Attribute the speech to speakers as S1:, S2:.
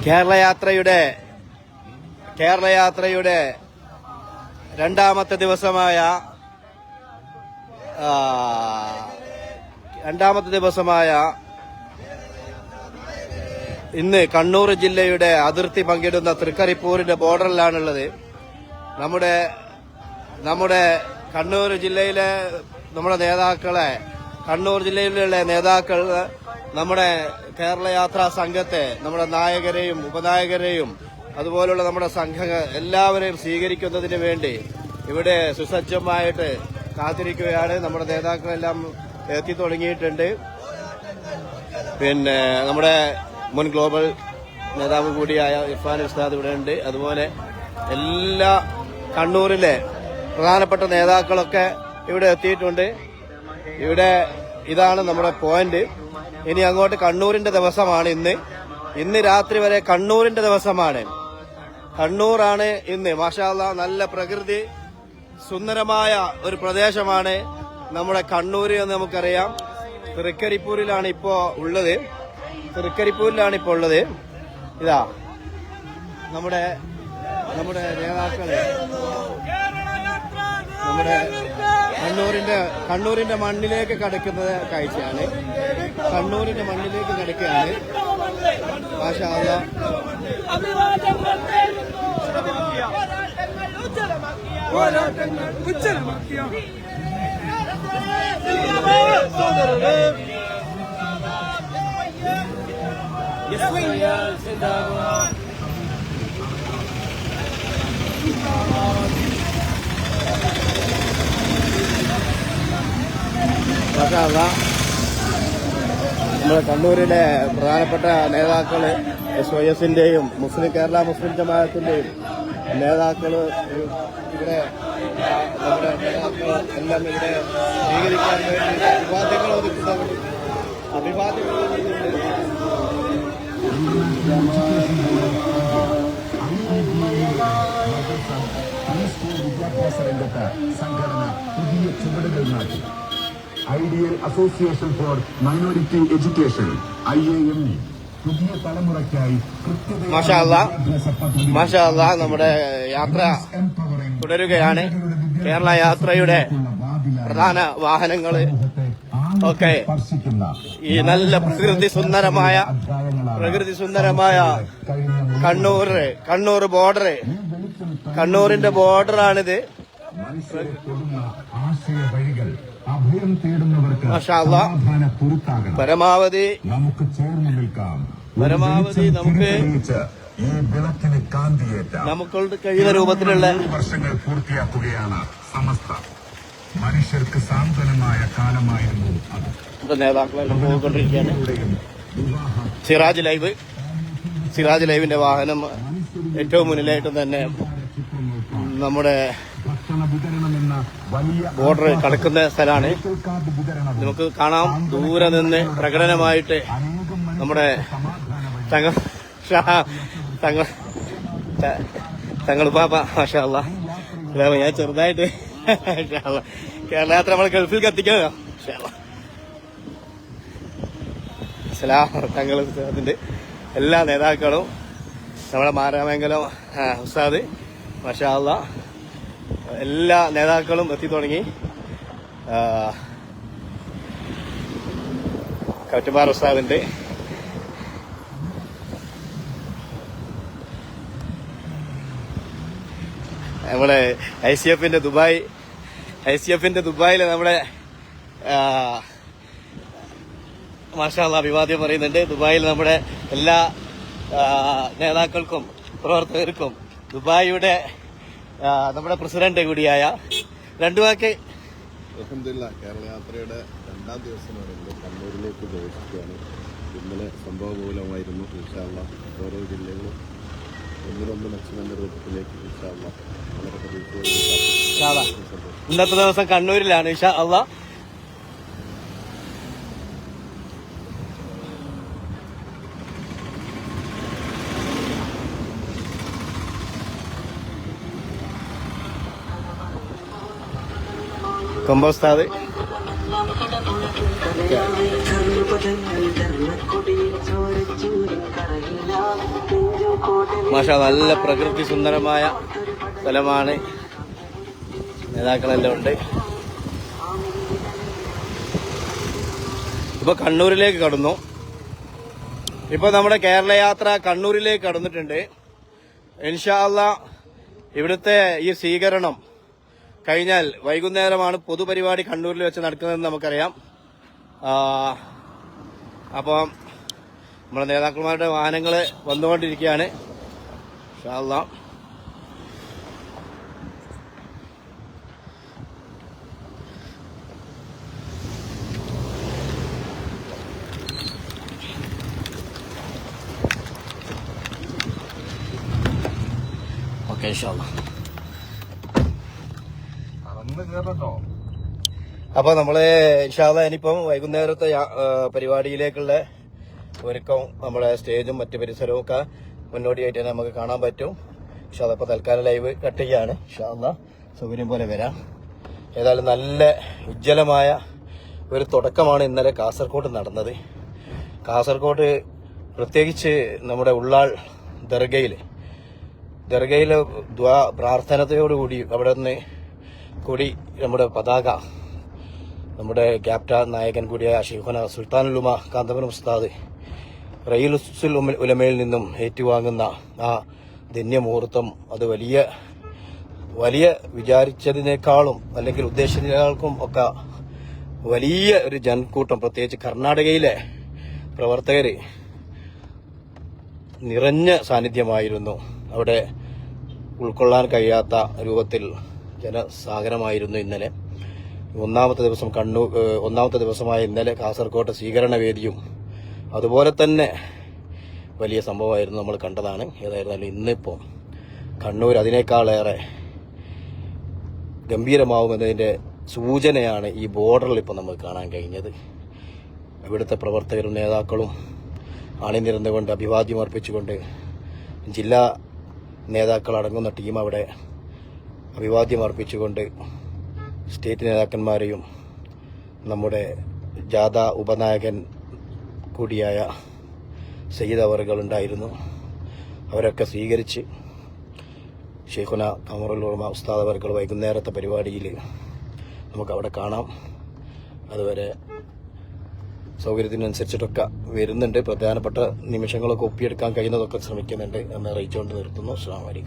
S1: കേരളയാത്രയുടെ രണ്ടാമത്തെ ദിവസമായ ഇന്ന് കണ്ണൂർ ജില്ലയുടെ അതിർത്തി പങ്കിടുന്ന തൃക്കരിപ്പൂരിന്റെ ബോർഡറിലാണുള്ളത്. നമ്മുടെ കണ്ണൂർ ജില്ലയിലെ കണ്ണൂർ ജില്ലയിലുള്ള നേതാക്കൾ നമ്മുടെ കേരളയാത്രാ സംഘത്തെ, നമ്മുടെ നായകരെയും ഉപനായകരെയും അതുപോലുള്ള നമ്മുടെ സംഘങ്ങൾ എല്ലാവരെയും സ്വീകരിക്കുന്നതിന് വേണ്ടി ഇവിടെ സുസജ്ജമായിട്ട് കാത്തിരിക്കുകയാണ്. നമ്മുടെ നേതാക്കളെല്ലാം എത്തി തുടങ്ങിയിട്ടുണ്ട്. പിന്നെ നമ്മുടെ മുൻ ഗ്ലോബൽ നേതാവ് കൂടിയായ ഇർഫാൻ ഉസ്താദ് ഇവിടെ ഉണ്ട്. അതുപോലെ എല്ലാ കണ്ണൂരിലെ പ്രധാനപ്പെട്ട നേതാക്കളൊക്കെ ഇവിടെ എത്തിയിട്ടുണ്ട്. ഇതാണ് നമ്മുടെ പോയിന്റ്. ഇനി അങ്ങോട്ട് കണ്ണൂരിന്റെ ദിവസമാണ് ഇന്ന് രാത്രി വരെ കണ്ണൂരിന്റെ ദിവസമാണ്. കണ്ണൂറാണ് ഇന്ന്. മാഷാ അല്ലാഹ്, നല്ല പ്രകൃതി സുന്ദരമായ ഒരു പ്രദേശമാണ് നമ്മുടെ കണ്ണൂര് എന്ന് നമുക്കറിയാം. തൃക്കരിപ്പൂരിലാണ് ഇപ്പോ ഉള്ളത്. ഇതാ നമ്മുടെ നേതാക്കള് നമ്മുടെ കണ്ണൂരിന്റെ മണ്ണിലേക്ക് കടക്കുന്ന കാഴ്ചയാണ്. കണ്ണൂരിന്റെ മണ്ണിലേക്ക് കടക്കുകയാണ്. മാഷാ അല്ലാഹ്. നമ്മുടെ കണ്ണൂരിലെ പ്രധാനപ്പെട്ട നേതാക്കള് SYSന്റെയും കേരള മുസ്ലിം ജമാഅത്തിന്റെയും നേതാക്കള് ഇവിടെ നമ്മുടെ നേതാക്കൾ എല്ലാം ഇവിടെ സ്വീകരിക്കാൻ വേണ്ടി അഭിവാദ്യങ്ങൾ ഒതുക്കുന്നുണ്ട്.
S2: വിദ്യാഭ്യാസ രംഗത്ത് സംഘടന പുതിയ ചുവടുകൾ നാട്ടി. Ideal association for minority education IAME പുതിയ തലമുറയ്ക്കായി
S1: മാഷാ അല്ലാഹ് നമ്മുടെ യാത്ര തുടരുകയാണ്. കേരള യാത്രയുടെ പ്രധാന വാഹനങ്ങള് ഒക്കെ ഈ നല്ല പ്രകൃതി സുന്ദരമായ കണ്ണൂർ ബോർഡർ, കണ്ണൂരിന്റെ ബോർഡറാണിത്. മാഷാ അല്ലാഹ്, പരമാവധി നമുക്ക് കഴിയുന്ന രൂപത്തിലുള്ള
S2: വർഷങ്ങൾ പൂർത്തിയാക്കുകയാണ് സമസ്ത. മനുഷ്യർക്ക് സാന്ത്വനമായ കാലമായിരുന്നു അത്.
S1: നേതാക്കളെല്ലാം പോയിക്കൊണ്ടിരിക്കുകയാണ്. സിറാജ് ലൈവിന്റെ വാഹനം ഏറ്റവും മുന്നിലായിട്ട് തന്നെ നമ്മുടെ ബോർഡർ കടക്കുന്ന സ്ഥലമാണ്. നമുക്ക് കാണാം ദൂരെ നിന്ന് പ്രകടനമായിട്ട് നമ്മുടെ തങ്ങളുപ്പാപ്പ. മാഷാ അല്ലാഹ്, ഞാൻ ചെറുതായിട്ട് കേരള യാത്ര നമ്മൾ ഗൾഫിൽ കത്തിക്കുക. അതിന്റെ എല്ലാ നേതാക്കളും നമ്മുടെ മാരാമംഗലം ഉസ്താദ്, മാഷാ അല്ലാഹ്, എല്ലാ നേതാക്കളും എത്തി തുടങ്ങി. കവറ്റുമാർ ഉസ്താദിന്റെ നമ്മുടെ ICFന്റെ ദുബായില് നമ്മുടെ മാഷാ അല്ലാഹ് അഭിവാദ്യം പറയുന്നുണ്ട്. ദുബായിൽ നമ്മുടെ എല്ലാ നേതാക്കൾക്കും പ്രവർത്തകർക്കും ദുബായിയുടെ നമ്മുടെ പ്രസിഡന്റ് കൂടിയായ രണ്ടു വാക്ക്.
S3: അൽഹംദുലില്ലാഹ്, കേരളയാത്രയുടെ രണ്ടാം ദിവസമാണ് കണ്ണൂരിലേക്ക് പ്രവേശിക്കുകയാണ്. ഇന്നലെ സംഭവമൂലമായിരുന്നു. ഇൻഷാ അല്ലാഹ് ഓരോ ജില്ലകളും ഒന്നിനൊന്ന് മെച്ചമെന്ന രൂപത്തിലേക്ക് ഇൻഷാ അല്ലാഹ് വളരെ പ്രതീക്ഷയോടെ
S1: ഇന്നത്തെ ദിവസം കണ്ണൂരിലാണ് ഇൻഷാ അല്ലാഹ്. കൊമ്പോസ്താദ് മാഷാ നല്ല പ്രകൃതി സുന്ദരമായ സ്ഥലമാണ്. നേതാക്കളെല്ലാം ഉണ്ട്. ഇപ്പൊ കണ്ണൂരിലേക്ക് കടന്നു. ഇപ്പൊ നമ്മുടെ കേരള യാത്ര കണ്ണൂരിലേക്ക് കടന്നിട്ടുണ്ട്. ഇൻഷാ അല്ലാഹ് ഇവിടുത്തെ ഈ സ്വീകരണം കഴിഞ്ഞാൽ വൈകുന്നേരമാണ് പൊതുപരിപാടി കണ്ണൂരിൽ വെച്ച് നടക്കുന്നതെന്ന് നമുക്കറിയാം. അപ്പം നമ്മുടെ നേതാക്കന്മാരുടെ വാഹനങ്ങൾ വന്നുകൊണ്ടിരിക്കുകയാണ്. ഇൻഷാ അല്ലാഹ് ഓക്കെ ഇൻഷാ അല്ലാഹ്. അപ്പൊ നമ്മള് ഇൻഷാ അല്ലാഹ് ഇനിയിപ്പം വൈകുന്നേരത്തെ പരിപാടിയിലേക്കുള്ള ഒരുക്കം നമ്മുടെ സ്റ്റേജും മറ്റു പരിസരവും ഒക്കെ മുന്നോടിയായിട്ട് തന്നെ നമുക്ക് കാണാൻ പറ്റും. ഇൻഷാ അല്ലാഹ് ഇപ്പൊ തൽക്കാലം ലൈവ് കട്ട് ചെയ്യാണ്. ഇൻഷാ അല്ലാഹ് സൗകര്യം പോലെ വരാം. ഏതായാലും നല്ല ഉജ്ജ്വലമായ ഒരു തുടക്കമാണ് ഇന്നലെ കാസർഗോഡ് നടന്നത്. കാസർഗോഡ് പ്രത്യേകിച്ച് നമ്മുടെ ഉള്ളാൾ ദർഗയിലെ പ്രാർത്ഥനയോടുകൂടി അവിടെ നിന്ന് കൂടി നമ്മുടെ പതാക നമ്മുടെ ക്യാപ്റ്റൻ നായകൻ കൂടിയായ ഷെയ്ഖുന സുൽത്താനുൽ ഉലമ കാന്തപുരം ഉസ്താദ് റയീസുൽ ഉലമയിൽ നിന്നും ഏറ്റുവാങ്ങുന്ന ആ ധന്യമുഹൂർത്തം അത് വലിയ വിചാരിച്ചതിനേക്കാളും അല്ലെങ്കിൽ ഉദ്ദേശിച്ചതിനേക്കാളും ഒക്കെ വലിയ ഒരു ജനക്കൂട്ടം, പ്രത്യേകിച്ച് കർണാടകയിലെ പ്രവർത്തകര് നിറഞ്ഞ സാന്നിധ്യമായിരുന്നു. അവിടെ ഉൾക്കൊള്ളാൻ കഴിയാത്ത രൂപത്തിൽ ജനസാഗരമായിരുന്നു ഇന്നലെ. ഒന്നാമത്തെ ദിവസമായ ഇന്നലെ കാസർഗോഡ് സ്വീകരണ വേദിയും അതുപോലെ തന്നെ വലിയ സംഭവമായിരുന്നു, നമ്മൾ കണ്ടതാണ്. ഏതായിരുന്നാലും ഇന്നിപ്പോൾ കണ്ണൂർ അതിനേക്കാളേറെ ഗംഭീരമാവുമെന്നതിന്റെ സൂചനയാണ് ഈ ബോർഡറിൽ ഇപ്പോൾ നമുക്ക് കാണാൻ കഴിഞ്ഞത്. ഇവിടുത്തെ പ്രവർത്തകരും നേതാക്കളും അണിനിരന്നുകൊണ്ട് അഭിവാദ്യം അർപ്പിച്ചുകൊണ്ട് ജില്ലാ നേതാക്കൾ അടങ്ങുന്ന ടീം അവിടെ അഭിവാദ്യം അർപ്പിച്ചുകൊണ്ട് സ്റ്റേറ്റ് നേതാക്കന്മാരെയും നമ്മുടെ ജാഥ ഉപനായകൻ കൂടിയായ സയ്യിദ് അവറുകളുണ്ടായിരുന്നു. അവരൊക്കെ സ്വീകരിച്ച് ഷെയ്ഖുന ഖമറുൽ ഉലമ ഉസ്താദ് അവറുകൾ വൈകുന്നേരത്തെ പരിപാടിയിൽ നമുക്കവിടെ കാണാം. അതുവരെ സൗകര്യത്തിനനുസരിച്ചിട്ടൊക്കെ വരുന്നുണ്ട്. പ്രധാനപ്പെട്ട നിമിഷങ്ങളൊക്കെ ഒപ്പിയെടുക്കാൻ കഴിയുന്നതൊക്കെ ശ്രമിക്കുന്നുണ്ട് എന്ന് അറിയിച്ചുകൊണ്ട് നിർത്തുന്നു. അസ്സലാമു അലൈക്കും.